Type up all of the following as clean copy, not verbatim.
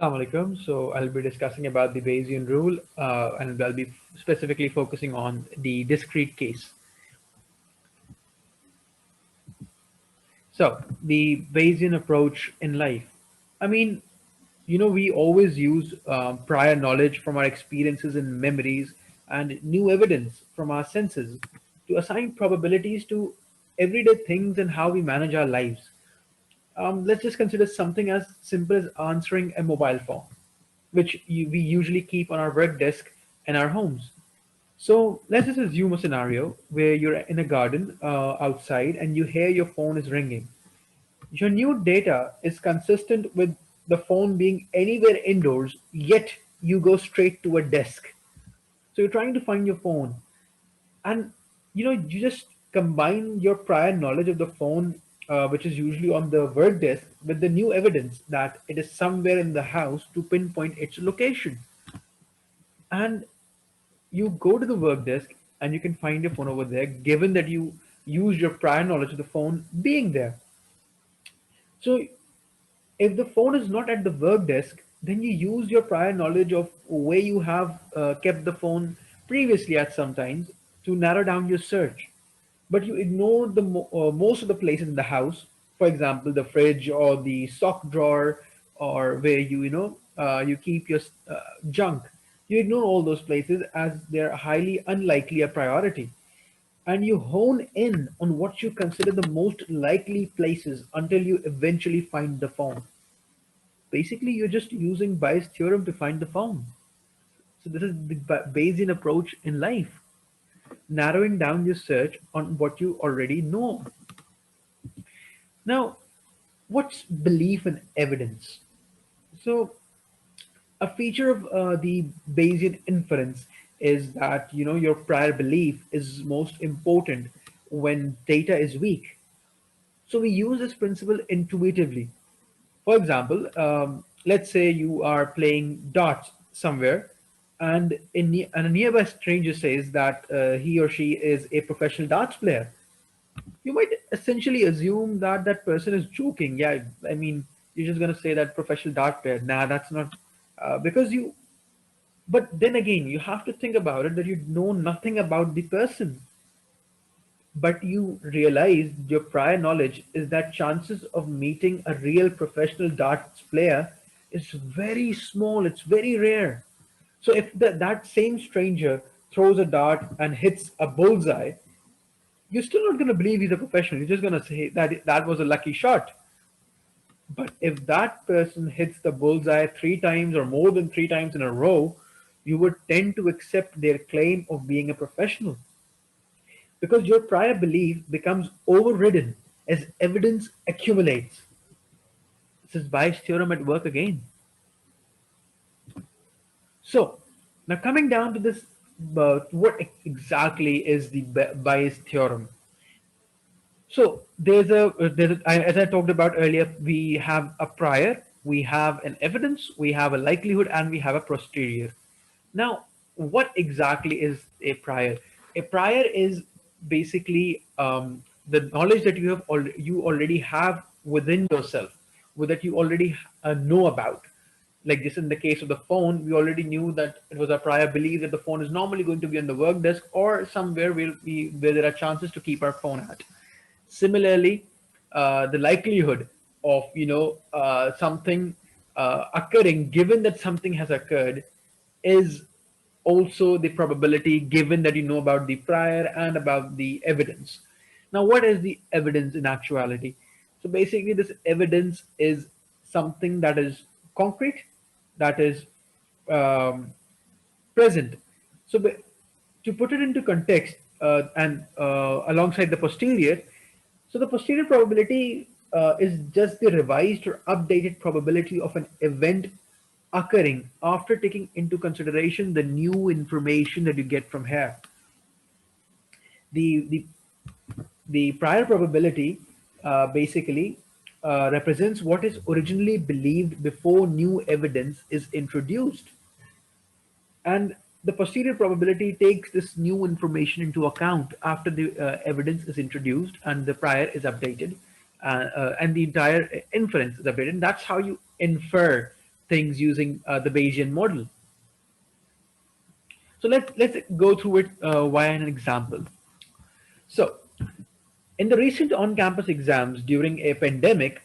Assalamu alaikum. So I'll be discussing about the Bayesian rule, and I'll be specifically focusing on the discrete case. So the Bayesian approach in life. I mean, we always use prior knowledge from our experiences and memories and new evidence from our senses to assign probabilities to everyday things and how we manage our lives. Let's just consider something as simple as answering a mobile phone, which we usually keep on our work desk in our homes. So let's just assume a scenario where you're in a garden outside and you hear your phone is ringing. Your new data is consistent with the phone being anywhere indoors, yet you go straight to a desk. So you're trying to find your phone, and you just combine your prior knowledge of the phone, which is usually on the work desk, with the new evidence that it is somewhere in the house to pinpoint its location. And you go to the work desk and you can find your phone over there, given that you use your prior knowledge of the phone being there. So if the phone is not at the work desk, then you use your prior knowledge of where you have kept the phone previously at some times to narrow down your search. But you ignore the most of the places in the house, for example, the fridge or the sock drawer, or where you keep your junk. You ignore all those places as they're highly unlikely a priority, and you hone in on what you consider the most likely places until you eventually find the phone. Basically, you're just using Bayes' theorem to find the phone. So this is the Bayesian approach in life, narrowing down your search on what you already know. Now, what's belief and evidence? So a feature of the Bayesian inference is that your prior belief is most important when data is weak. So we use this principle intuitively. For example, let's say you are playing darts somewhere, and and a nearby stranger says that he or she is a professional darts player. You might essentially assume that that person is joking. Yeah, I mean, you're just gonna say that professional dart player. Nah, that's not because you. But then again, you have to think about it that you know nothing about the person, but you realize your prior knowledge is that chances of meeting a real professional darts player is very small. It's very rare. So if that same stranger throws a dart and hits a bullseye, you're still not going to believe he's a professional. You're just going to say that that was a lucky shot. But if that person hits the bullseye 3 times or more than 3 times in a row, you would tend to accept their claim of being a professional because your prior belief becomes overridden as evidence accumulates. This is Bayes' theorem at work again. So, now coming down to this, what exactly is the Bayes' theorem? So as I talked about earlier, we have a prior, we have an evidence, we have a likelihood, and we have a posterior. Now, what exactly is a prior? A prior is basically the knowledge that you already have within yourself, that you already know about. Like this in the case of the phone, we already knew that it was a prior belief that the phone is normally going to be on the work desk or somewhere where there are chances to keep our phone at. Similarly, the likelihood of something occurring, given that something has occurred, is also the probability given that you know about the prior and about the evidence. Now, what is the evidence in actuality? So basically, this evidence is something that is concrete, that is um, present. So to put it into context and alongside the posterior, so the posterior probability is just the revised or updated probability of an event occurring after taking into consideration the new information that you get from here. The the prior probability basically represents what is originally believed before new evidence is introduced. And the posterior probability takes this new information into account after the evidence is introduced and the prior is updated, and the entire inference is updated. And that's how you infer things using the Bayesian model. So let's go through it via an example. So in the recent on-campus exams during a pandemic,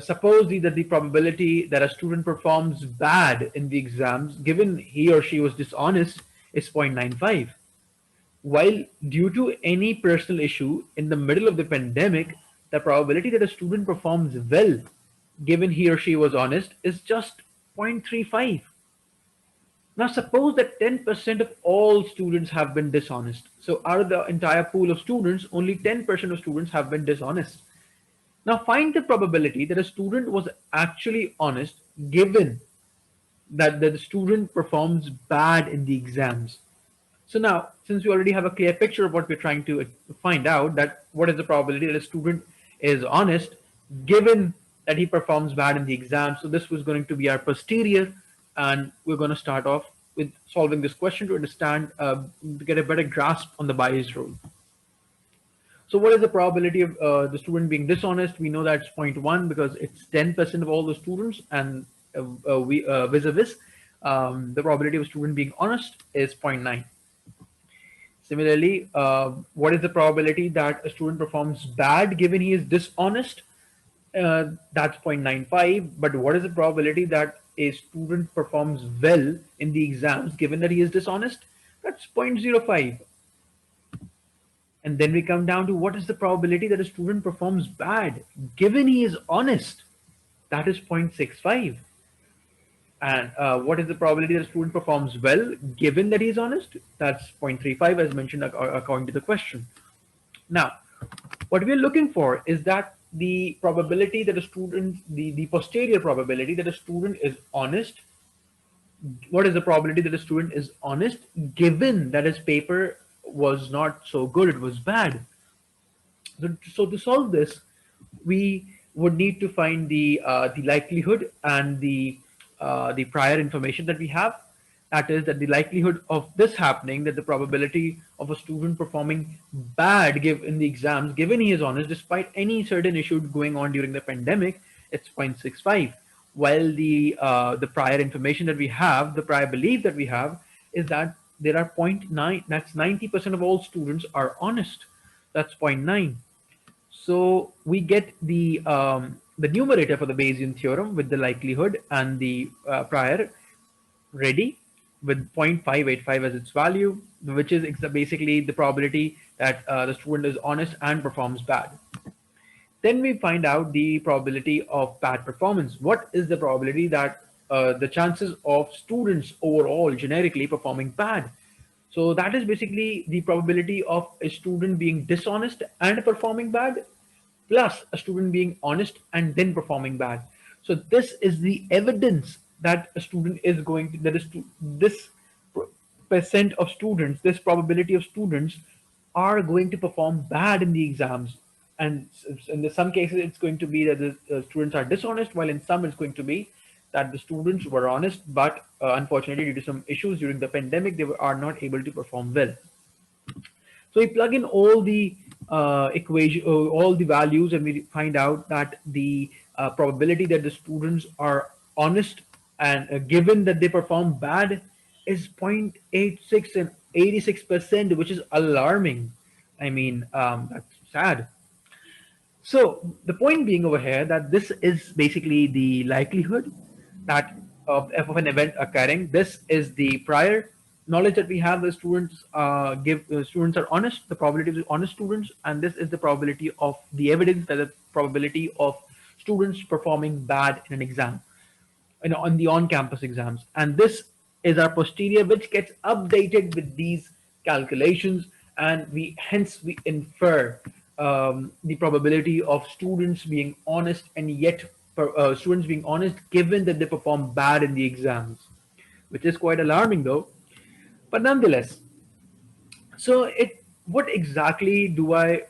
suppose that the probability that a student performs bad in the exams, given he or she was dishonest, is 0.95. While due to any personal issue in the middle of the pandemic, the probability that a student performs well, given he or she was honest, is just 0.35. Now, suppose that 10% of all students have been dishonest. So, out of the entire pool of students, only 10% of students have been dishonest. Now, find the probability that a student was actually honest given that the student performs bad in the exams. So now, since we already have a clear picture of what we're trying to find out, that what is the probability that a student is honest, given that he performs bad in the exam. So this was going to be our posterior, and we're going to start off with solving this question to understand, to get a better grasp on the bias rule. So what is the probability of the student being dishonest? We know that's zero point 0.1 because it's 10% of all the students, and we vis-a-vis, the probability of a student being honest is zero point 0.9. Similarly, what is the probability that a student performs bad given he is dishonest? That's 0.95. But what is the probability that a student performs well in the exams given that he is dishonest? That's 0.05. And then we come down to what is the probability that a student performs bad given he is honest? That is 0.65. And what is the probability that a student performs well given that he is honest? That's 0.35 as mentioned according to the question. Now, what we're looking for is that the probability that a student, the posterior probability that a student is honest, what is the probability that a student is honest given that his paper was not so good, it was bad? So to solve this, we would need to find the likelihood and the prior information that we have. That is, that the likelihood of this happening, that the probability of a student performing bad give in the exams, given he is honest, despite any certain issue going on during the pandemic, it's 0.65. While the prior information that we have, the prior belief that we have, is that there are zero point 0.9. That's 90% of all students are honest. That's zero point 0.9. So we get the numerator for the Bayesian theorem with the likelihood and the prior ready with 0.585 as its value, which is basically the probability that the student is honest and performs bad. Then we find out the probability of bad performance. What is the probability that the chances of students overall generically performing bad? So that is basically the probability of a student being dishonest and performing bad, plus a student being honest and then performing bad. So this is the evidence that a student is going to, that is to, this percent of students, this probability of students are going to perform bad in the exams. And in some cases, it's going to be that the students are dishonest, while in some, it's going to be that the students were honest, but unfortunately, due to some issues during the pandemic, they are not able to perform well. So we plug in all the equation, all the values, and we find out that the probability that the students are honest and given that they perform bad is 0.86 and 86%, which is alarming. I mean, that's sad. So the point being over here that this is basically the likelihood that of an event occurring. This is the prior knowledge that we have. The students students are honest. The probability of honest students, and this is the probability of the evidence that the probability of students performing bad in an exam, on the on-campus exams. And this is our posterior, which gets updated with these calculations, and we infer the probability of students being honest, and yet students being honest given that they perform bad in the exams, which is quite alarming though. But nonetheless, so what exactly do I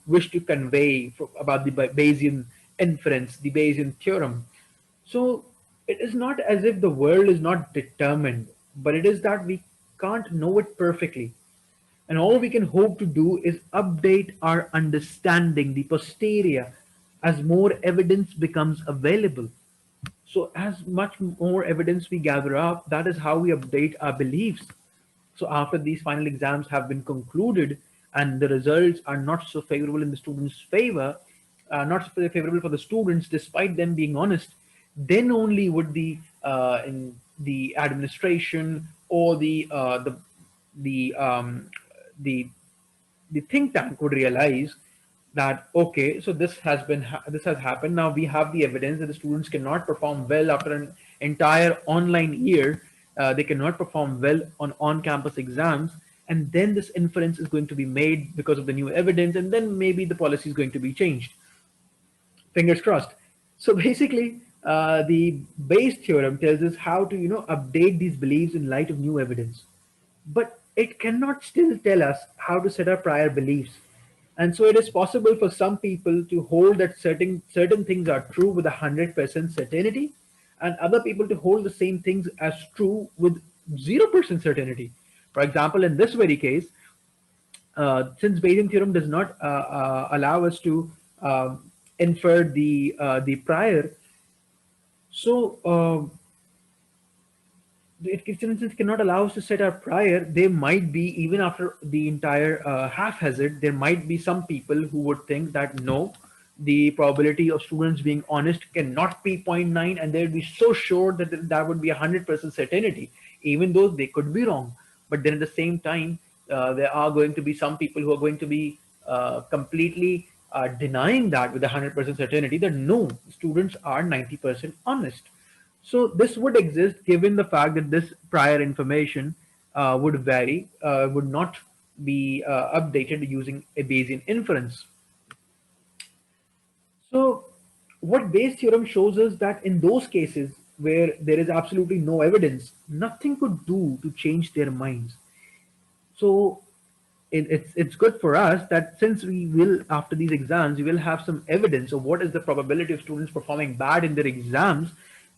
wish to convey about the Bayesian inference, the Bayesian theorem? So it is not as if the world is not determined, but it is that we can't know it perfectly. And all we can hope to do is update our understanding, the posterior, as more evidence becomes available. So as much more evidence we gather up, that is how we update our beliefs. So after these final exams have been concluded and the results are not so favorable in the students' favor, not so favorable for the students, despite them being honest, then only would in the administration or the the the think tank would realize that okay, so this has happened. Now we have the evidence that the students cannot perform well after an entire online year. They cannot perform well on on-campus exams, and then this inference is going to be made because of the new evidence, and then maybe the policy is going to be changed. Fingers crossed. So basically, the Bayes theorem tells us how to update these beliefs in light of new evidence, but it cannot still tell us how to set our prior beliefs. And so it is possible for some people to hold that certain things are true with 100% certainty, and other people to hold the same things as true with 0% certainty. For example, in this very case, since Bayesian theorem does not allow us to infer the prior, so if instance cannot allow us to set our prior, there might be, even after the entire haphazard, there might be some people who would think that no, the probability of students being honest cannot be zero point 0.9, and they'd be so sure that that would be 100% certainty, even though they could be wrong. But then at the same time, there are going to be some people who are going to be completely denying that with 100% certainty that no, students are 90% honest. So this would exist given the fact that this prior information would vary, would not be updated using a Bayesian inference. So what Bayes' theorem shows us that in those cases where there is absolutely no evidence, nothing could do to change their minds. So it's good for us that since we will, after these exams, we will have some evidence of what is the probability of students performing bad in their exams,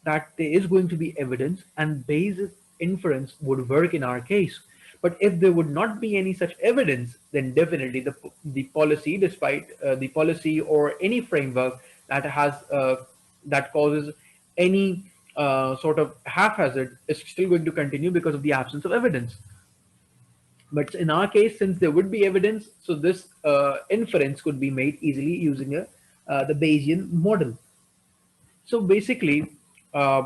that there is going to be evidence and Bayes' inference would work in our case. But if there would not be any such evidence, then definitely the policy, despite the policy or any framework that has that causes any sort of haphazard, is still going to continue because of the absence of evidence. But in our case, since there would be evidence, so this inference could be made easily using the Bayesian model. So basically,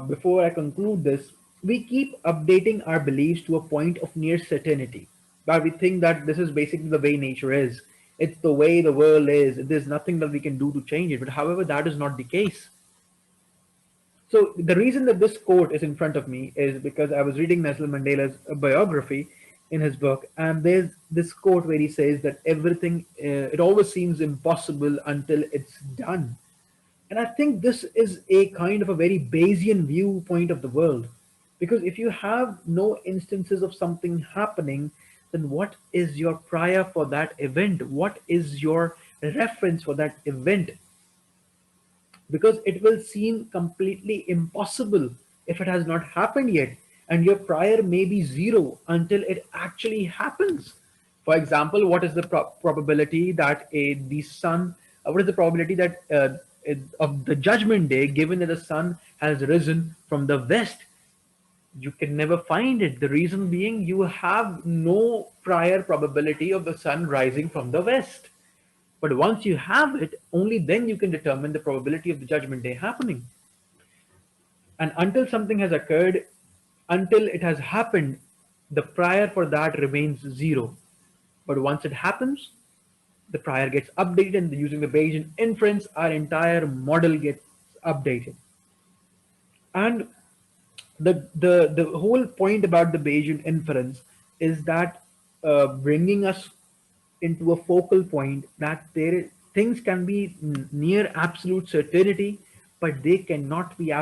before I conclude this, we keep updating our beliefs to a point of near certainty. But we think that this is basically the way nature is. It's the way the world is. There's nothing that we can do to change it. But however, that is not the case. So the reason that this quote is in front of me is because I was reading Nelson Mandela's biography in his book, and there's this quote where he says that everything, it always seems impossible until it's done. And I think this is a kind of a very Bayesian viewpoint of the world. Because if you have no instances of something happening, then what is your prior for that event? What is your reference for that event? Because it will seem completely impossible if it has not happened yet, and your prior may be zero until it actually happens. For example, what is the probability that the sun, what is the probability that of the judgment day, given that the sun has risen from the west? You can never find it. The reason being, you have no prior probability of the sun rising from the west. But once you have it, only then you can determine the probability of the judgment day happening. And until something has occurred, until it has happened, the prior for that remains zero. But once it happens, the prior gets updated, and using the Bayesian inference, our entire model gets updated. And the whole point about the Bayesian inference is that bringing us into a focal point that things can be near absolute certainty, but they cannot be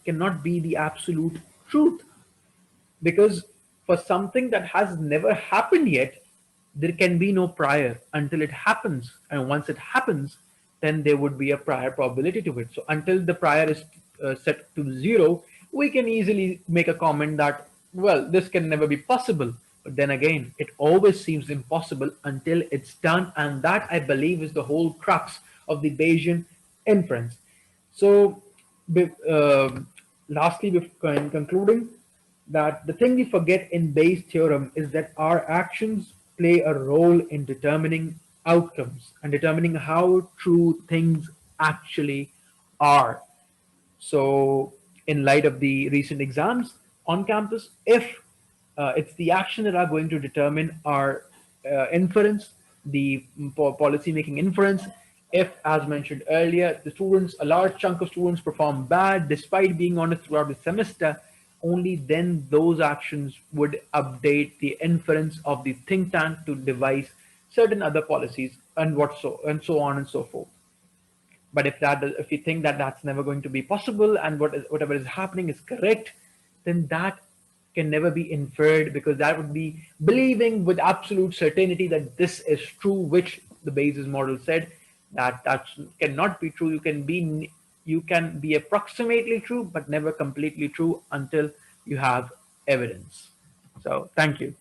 cannot be the absolute truth, because for something that has never happened yet, there can be no prior until it happens, and once it happens, then there would be a prior probability to it. So until the prior is set to zero, we can easily make a comment that, well, this can never be possible. But then again, it always seems impossible until it's done, and that, I believe, is the whole crux of the Bayesian inference. So Be- um Lastly, in concluding, that the thing we forget in Bayes' theorem is that our actions play a role in determining outcomes and determining how true things actually are. So, in light of the recent exams on campus, if it's the action that are going to determine our inference, the policy making inference. If, as mentioned earlier, the students, a large chunk of students perform bad despite being honest throughout the semester, only then those actions would update the inference of the think tank to devise certain other policies and so on and so forth. But if you think that that's never going to be possible and whatever is happening is correct, then that can never be inferred, because that would be believing with absolute certainty that this is true, which the Bayes' model said that cannot be true. You can be approximately true, but never completely true until you have evidence. So thank you.